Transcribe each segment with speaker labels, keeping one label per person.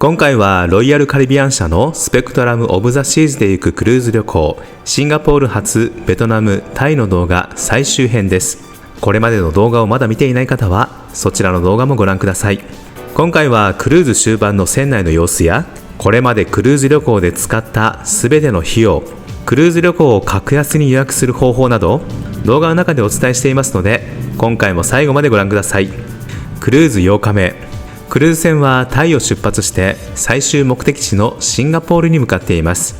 Speaker 1: 今回はロイヤルカリビアン社のスペクトラム・オブ・ザ・シーズで行くクルーズ旅行、シンガポール発ベトナム、タイの動画最終編です。これまでの動画をまだ見ていない方はそちらの動画もご覧ください。今回はクルーズ終盤の船内の様子や、これまでクルーズ旅行で使ったすべての費用、クルーズ旅行を格安に予約する方法など動画の中でお伝えしていますので、今回も最後までご覧ください。クルーズ8日目、クルーズ船はタイを出発して最終目的地のシンガポールに向かっています。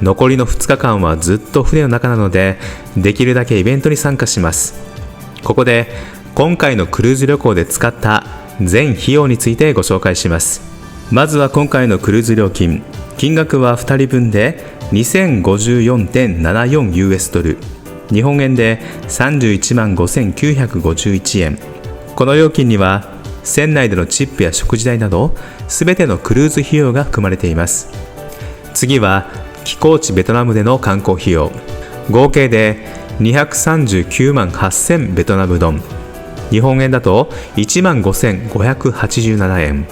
Speaker 1: 残りの2日間はずっと船の中なので、できるだけイベントに参加します。ここで今回のクルーズ旅行で使った全費用についてご紹介します。まずは今回のクルーズ料金、金額は2人分で 2054.74US ドル、日本円で31万5951円。この料金には船内でのチップや食事代などすべてのクルーズ費用が含まれています。次は寄港地ベトナムでの観光費用、合計で239万8000ベトナムドン、日本円だと1万5587円。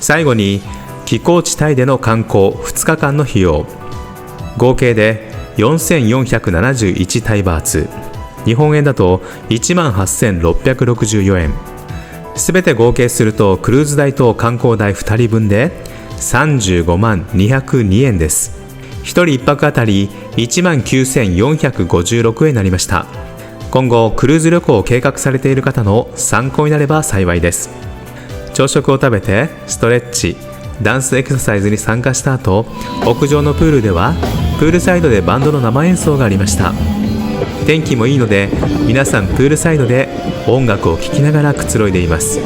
Speaker 1: 最後に寄港地タイでの観光2日間の費用、合計で4471タイバーツ、日本円だと1万8664円。すべて合計するとクルーズ代と観光代2人分で35万202円です。1人1泊あたり1万9456円になりました。今後クルーズ旅行を計画されている方の参考になれば幸いです。朝食を食べてストレッチ、ダンスエクササイズに参加した後、屋上のプールではプールサイドでバンドの生演奏がありました。天気もいいので皆さんプールサイドで音楽を聴きながらくつろいでいます。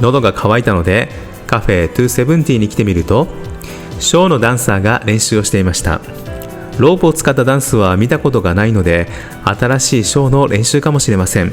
Speaker 1: 喉が渇いたのでカフェ270に来てみると、ショーのダンサーが練習をしていました。ロープを使ったダンスは見たことがないので新しいショーの練習かもしれません。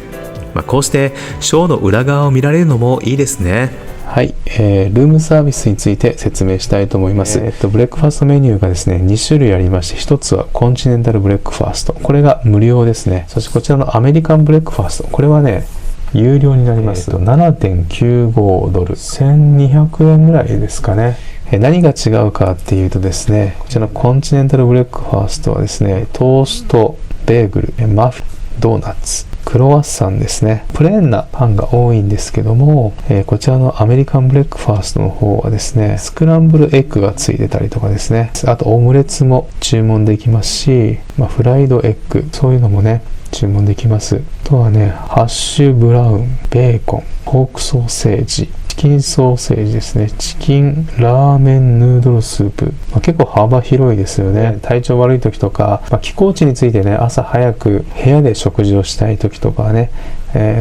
Speaker 1: こうしてショーの裏側を見られるのもいいですね。
Speaker 2: はい、ルームサービスについて説明したいと思います。ブレックファーストメニューがですね、2種類ありまして、1つはコンチネンタルブレックファースト。これが無料ですね。そしてこちらのアメリカンブレックファースト。これはね、有料になります。7.95 ドル。1200円ぐらいですかね。何が違うかっていうとですね、こちらのコンチネンタルブレックファーストはですね、トースト、ベーグル、マフィン、ドーナツ、クロワッサンですね。プレーンなパンが多いんですけども、こちらのアメリカンブレックファーストの方はですね、スクランブルエッグがついてたりとかですね、あとオムレツも注文できますし、フライドエッグ、そういうのもね、注文できます。あとはね、ハッシュブラウン、ベーコン、ポークソーセージ、チキンソーセージですね、チキンラーメンヌードルスープ、結構幅広いですよね。体調悪い時とか、寄港地についてね、朝早く部屋で食事をしたい時とかはね、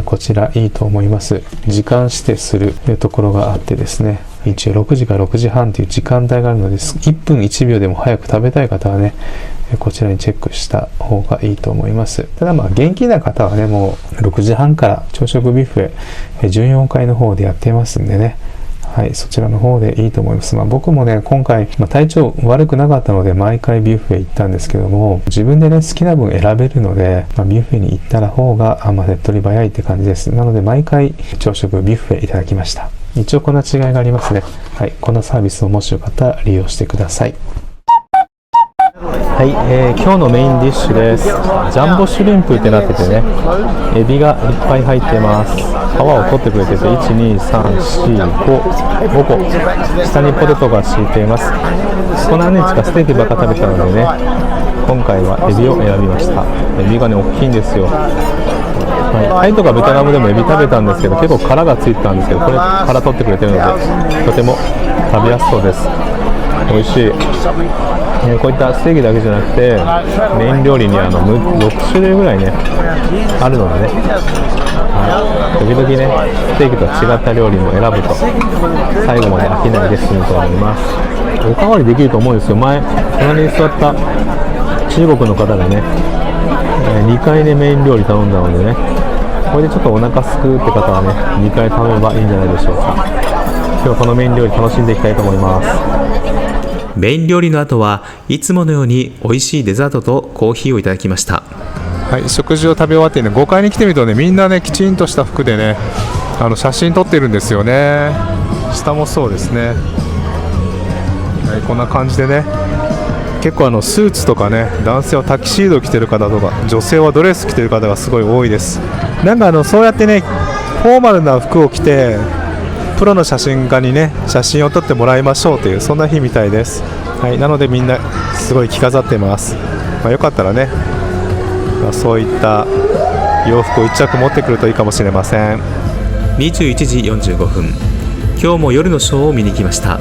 Speaker 2: こちらいいと思います。時間指定するところがあってですね、一応6時から6時半という時間帯があるので、1分1秒でも早く食べたい方はね、こちらにチェックした方がいいと思います。ただ元気な方はね、もう6時半から朝食ビュッフェ14階の方でやっていますんでね、はい、そちらの方でいいと思います。僕もね、今回、体調悪くなかったので毎回ビュッフェ行ったんですけども、自分でね、好きな分選べるので、ビュッフェに行ったら方が手っ取り早いって感じです。なので毎回朝食ビュッフェいただきました。一応こんな違いがありますね。はい、こんなサービスをもしよかったら利用してください。はい、今日のメインディッシュです。ジャンボシュリンプってなっててね、エビがいっぱい入ってます。皮を取ってくれてて、1、2、3、4、5個下にポテトが敷いています。この何日かステーキばっか食べたのでね、今回はエビを選びました。エビがね、大きいんですよ。タイとかベトナムでもエビ食べたんですけど、結構殻がついてたんですけど、これ殻取ってくれてるのでとても食べやすそうです。美味しい。こういったステーキだけじゃなくてメイン料理に6種類ぐらいねあるのでね、時々ねステーキと違った料理も選ぶと最後まで飽きないで済むと思います。おかわりできると思うんですよ。前隣に座った中国の方がね、2回でメイン料理頼んだのでね、これでちょっとお腹すくって方はね2回食べればいいんじゃないでしょうか。今日はこのメイン料理楽しんでいきたいと思います。
Speaker 1: メイン料理の後はいつものように美味しいデザートとコーヒーをいただきました。
Speaker 3: はい、食事を食べ終わってね、5階に来てみるとね、みんなねきちんとした服でね写真撮ってるんですよね。下もそうですね。はい、こんな感じでね、結構スーツとかね、男性はタキシード着てる方とか、女性はドレス着てる方がすごい多いです。なんかそうやってね、フォーマルな服を着てプロの写真家にね、写真を撮ってもらいましょうという、そんな日みたいです。はい、なのでみんなすごい着飾ってます。よかったらね、そういった洋服を1着持ってくるといいかもしれません。
Speaker 1: 21時45分、今日も夜のショーを見に来ました。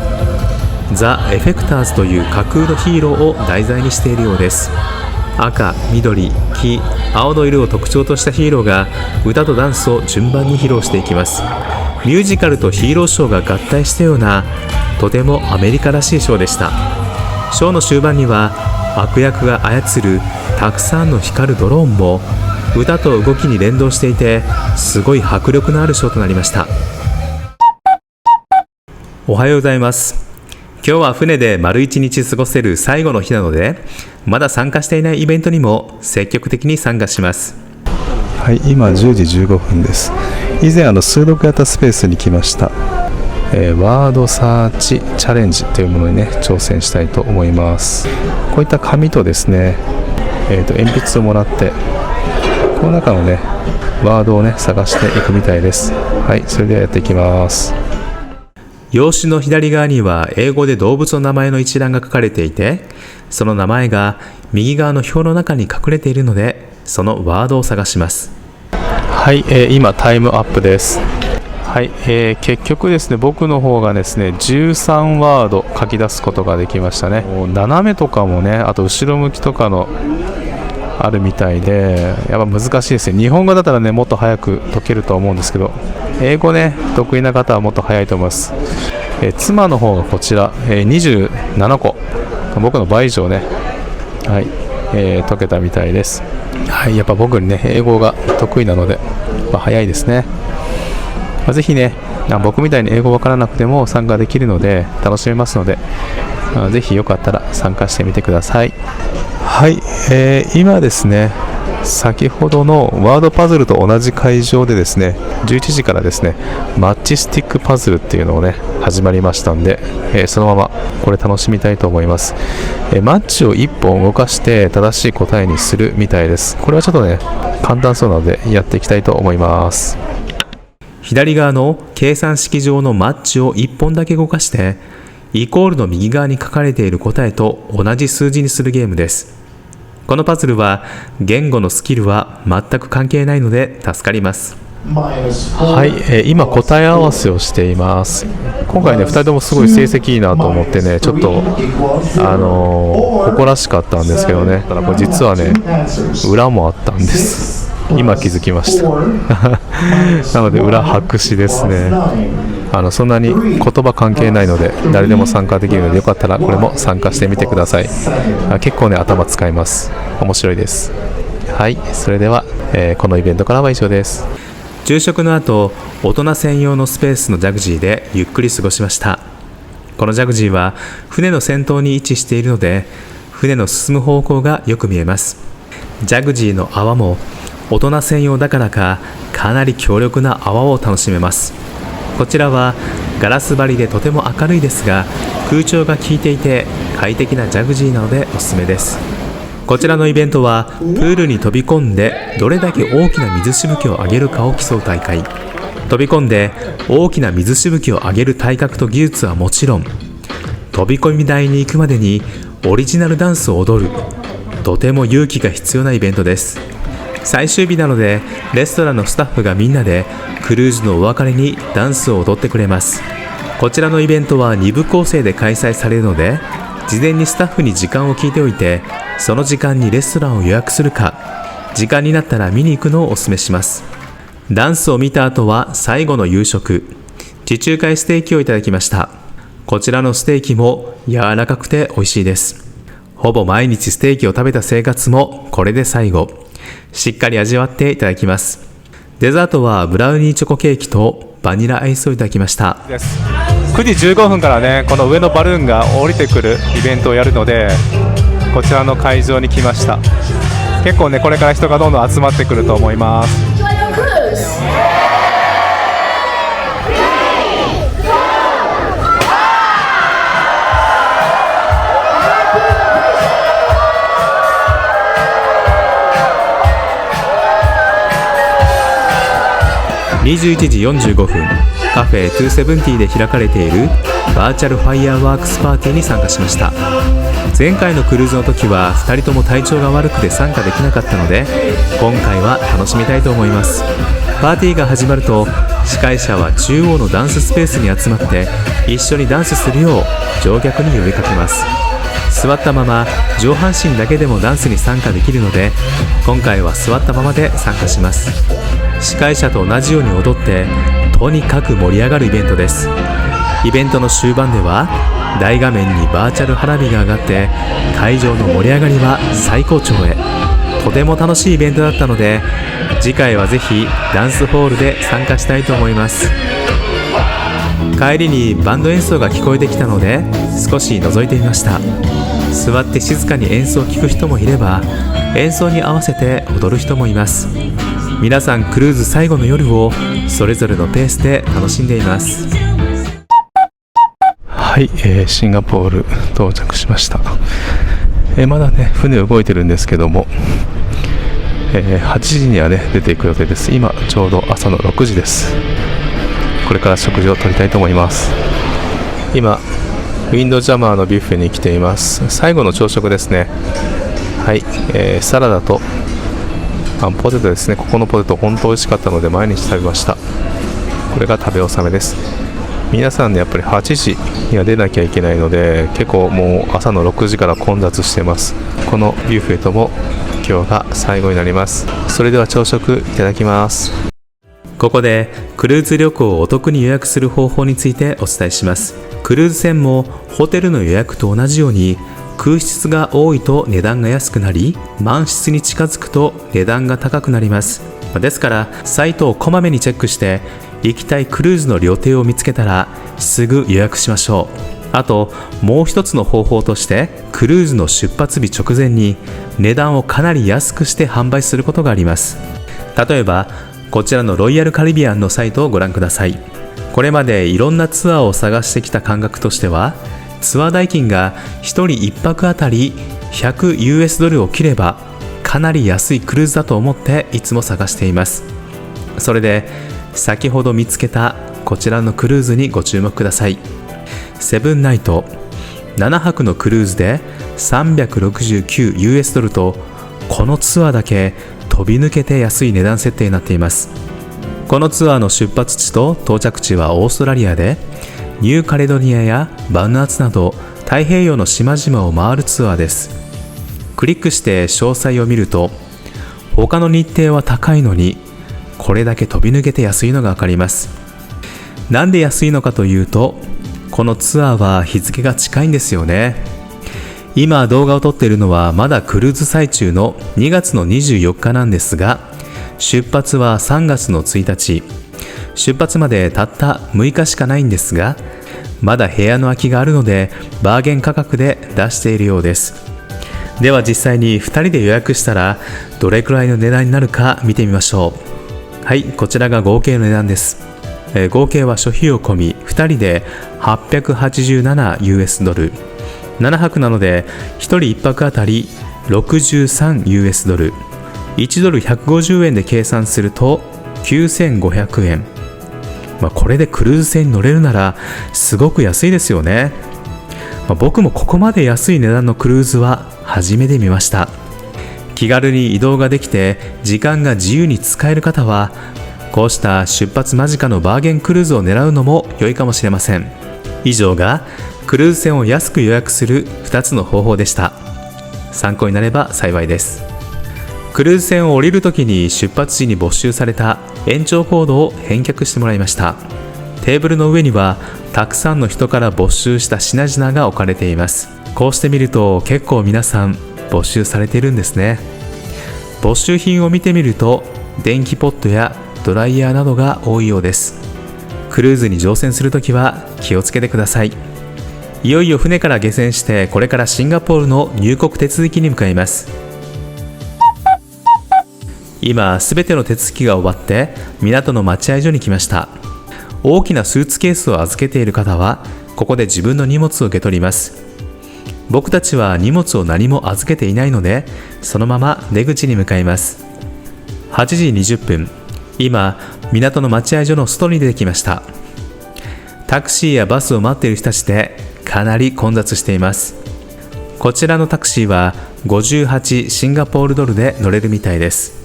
Speaker 1: ザ・エフェクターズという架空のヒーローを題材にしているようです。赤、緑、黄、青の色を特徴としたヒーローが歌とダンスを順番に披露していきます。ミュージカルとヒーローショーが合体したような、とてもアメリカらしいショーでした。ショーの終盤には悪役が操るたくさんの光るドローンも歌と動きに連動していて、すごい迫力のあるショーとなりました。おはようございます。今日は船で丸一日過ごせる最後の日なので、まだ参加していないイベントにも積極的に参加します。
Speaker 3: はい、今10時15分です。以前数読型スペースに来ました。ワードサーチチャレンジというものにね、挑戦したいと思います。こういった紙とですね、鉛筆をもらって、この中のね、ワードをね、探していくみたいです。はい、それではやっていきます。
Speaker 1: 用紙の左側には英語で動物の名前の一覧が書かれていて、その名前が右側の表の中に隠れているので、そのワードを探します。
Speaker 2: はい、今タイムアップです。はい、結局ですね、僕の方がですね、13ワード書き出すことができましたね。斜めとかもね、あと後ろ向きとかのあるみたいで、やっぱ難しいですね。日本語だったらね、もっと早く解けるとは思うんですけど、英語ね、得意な方はもっと早いと思います。妻の方がこちら、27個、僕の倍以上ね、はい、解けたみたいです。はい、やっぱ僕よりね、英語が得意なので、早いですね。ぜひね、僕みたいに英語わからなくても参加できるので楽しめますので、ぜひよかったら参加してみてください。はい、今ですね、先ほどのワードパズルと同じ会場でですね、11時からですね、マッチスティックパズルっていうのをね、始まりましたんで、そのままこれ楽しみたいと思います。マッチを1本動かして正しい答えにするみたいです。これはちょっとね、簡単そうなのでやっていきたいと思います。
Speaker 1: 左側の計算式上のマッチを1本だけ動かして、イコールの右側に書かれている答えと同じ数字にするゲームです。このパズルは言語のスキルは全く関係ないので助かります。
Speaker 2: はい、今答え合わせをしています。今回ね、2人ともすごい成績いいなと思ってね、ちょっと誇らしかったんですけどね、ただこれ実はね、裏もあったんです。今気づきましたなので裏白紙ですね。そんなに言葉関係ないので誰でも参加できるので、よかったらこれも参加してみてください。結構ね、頭使います。面白いです。はい、それでは、このイベントからは以上です。
Speaker 1: 昼食の後、大人専用のスペースのジャグジーでゆっくり過ごしました。このジャグジーは船の先頭に位置しているので、船の進む方向がよく見えます。ジャグジーの泡も大人専用だからか、かなり強力な泡を楽しめます。こちらはガラス張りでとても明るいですが、空調が効いていて快適なジャグジーなのでおすすめです。こちらのイベントはプールに飛び込んでどれだけ大きな水しぶきを上げるかを競う大会。飛び込んで大きな水しぶきを上げる体格と技術はもちろん、飛び込み台に行くまでにオリジナルダンスを踊る、とても勇気が必要なイベントです。最終日なので、レストランのスタッフがみんなでクルーズのお別れにダンスを踊ってくれます。こちらのイベントは2部構成で開催されるので、事前にスタッフに時間を聞いておいて、その時間にレストランを予約するか、時間になったら見に行くのをお勧めします。ダンスを見た後は最後の夕食、地中海ステーキをいただきました。こちらのステーキも柔らかくて美味しいです。ほぼ毎日ステーキを食べた生活もこれで最後。しっかり味わっていただきます。デザートはブラウニーチョコケーキとバニラアイスをいただきました。
Speaker 3: 9時15分からね、この上のバルーンが降りてくるイベントをやるので、こちらの会場に来ました。結構ね、これから人がどんどん集まってくると思います。
Speaker 1: 21時45分、カフェ270で開かれているバーチャルファイヤーワークスパーティーに参加しました。前回のクルーズの時は2人とも体調が悪くて参加できなかったので、今回は楽しみたいと思います。パーティーが始まると、司会者は中央のダンススペースに集まって一緒にダンスするよう乗客に呼びかけます。座ったまま上半身だけでもダンスに参加できるので、今回は座ったままで参加します。司会者と同じように踊ってとにかく盛り上がるイベントです。イベントの終盤では大画面にバーチャル花火が上がって会場の盛り上がりは最高潮へ。とても楽しいイベントだったので、次回はぜひダンスホールで参加したいと思います。帰りにバンド演奏が聞こえてきたので少し覗いてみました。座って静かに演奏を聴く人もいれば、演奏に合わせて踊る人もいます。皆さんクルーズ最後の夜をそれぞれのペースで楽しんでいます。
Speaker 3: はい、シンガポール到着しました。まだね船動いてるんですけども、8時にはね出ていく予定です。今ちょうど朝の6時です。これから食事をとりたいと思います。今ウィンドジャマーのビュッフェに来ています。最後の朝食ですね。はい、サラダとポテトですね。ここのポテト本当美味しかったので毎日食べました。これが食べ納めです。皆さんねやっぱり8時には出なきゃいけないので、結構もう朝の6時から混雑してます。このビュッフェとも今日が最後になります。それでは朝食いただきます。
Speaker 1: ここでクルーズ旅行をお得に予約する方法についてお伝えします。クルーズ船もホテルの予約と同じように、空室が多いと値段が安くなり、満室に近づくと値段が高くなります。ですからサイトをこまめにチェックして、行きたいクルーズの旅程を見つけたらすぐ予約しましょう。あともう一つの方法として、クルーズの出発日直前に値段をかなり安くして販売することがあります。例えばこちらのロイヤルカリビアンのサイトをご覧ください。これまでいろんなツアーを探してきた感覚としては、ツアー代金が1人1泊あたり 100US ドルを切ればかなり安いクルーズだと思っていつも探しています。それで先ほど見つけたこちらのクルーズにご注目ください。セブンナイト7泊のクルーズで 369US ドルと、このツアーだけ飛び抜けて安い値段設定になっています。このツアーの出発地と到着地はオーストラリアで、ニューカレドニアやバヌアツなど太平洋の島々を回るツアーです。クリックして詳細を見ると、他の日程は高いのにこれだけ飛び抜けて安いのがわかります。なんで安いのかというと、このツアーは日付が近いんですよね。今動画を撮っているのはまだクルーズ最中の2月の24日なんですが、出発は3月の1日、出発までたった6日しかないんですが、まだ部屋の空きがあるのでバーゲン価格で出しているようです。では実際に2人で予約したらどれくらいの値段になるか見てみましょう。はい、こちらが合計の値段です。合計は諸費用込み2人で 887US ドル、7泊なので1人1泊あたり 63US ドル、1ドル150円で計算すると9500円。これでクルーズ船に乗れるならすごく安いですよね。僕もここまで安い値段のクルーズは初めて見ました。気軽に移動ができて時間が自由に使える方は、こうした出発間近のバーゲンクルーズを狙うのも良いかもしれません。以上がクルーズ船を安く予約する2つの方法でした。参考になれば幸いです。クルーズ船を降りるときに出発時に没収された延長コードを返却してもらいました。テーブルの上にはたくさんの人から没収した品々が置かれています。こうして見ると結構皆さん没収されているんですね。没収品を見てみると電気ポットやドライヤーなどが多いようです。クルーズに乗船するときは気をつけてください。いよいよ船から下船して、これからシンガポールの入国手続きに向かいます。今すべての手続きが終わって港の待合所に来ました。大きなスーツケースを預けている方はここで自分の荷物を受け取ります。僕たちは荷物を何も預けていないので、そのまま出口に向かいます。8時20分、今、港の待合所の外に出てきました。タクシーやバスを待っている人たちでかなり混雑しています。こちらのタクシーは58シンガポールドルで乗れるみたいです。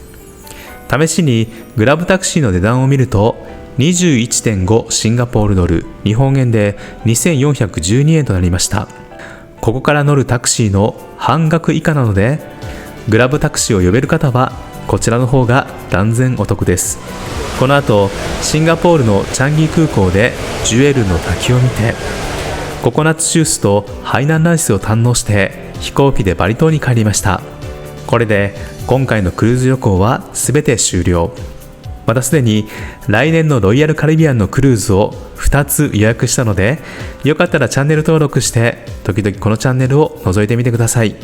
Speaker 1: 試しにグラブタクシーの値段を見ると 21.5 シンガポールドル、日本円で2412円となりました。ここから乗るタクシーの半額以下なので、グラブタクシーを呼べる方はこちらの方が断然お得です。この後、シンガポールのチャンギー空港でジュエルの滝を見て、ココナッツジュースとハイナンライスを堪能して飛行機でバリ島に帰りました。これで今回のクルーズ旅行は全て終了。またすでに来年のロイヤルカリビアンのクルーズを2つ予約したので、よかったらチャンネル登録して時々このチャンネルを覗いてみてください。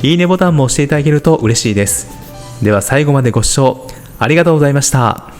Speaker 1: いいねボタンも押していただけると嬉しいです。では最後までご視聴ありがとうございました。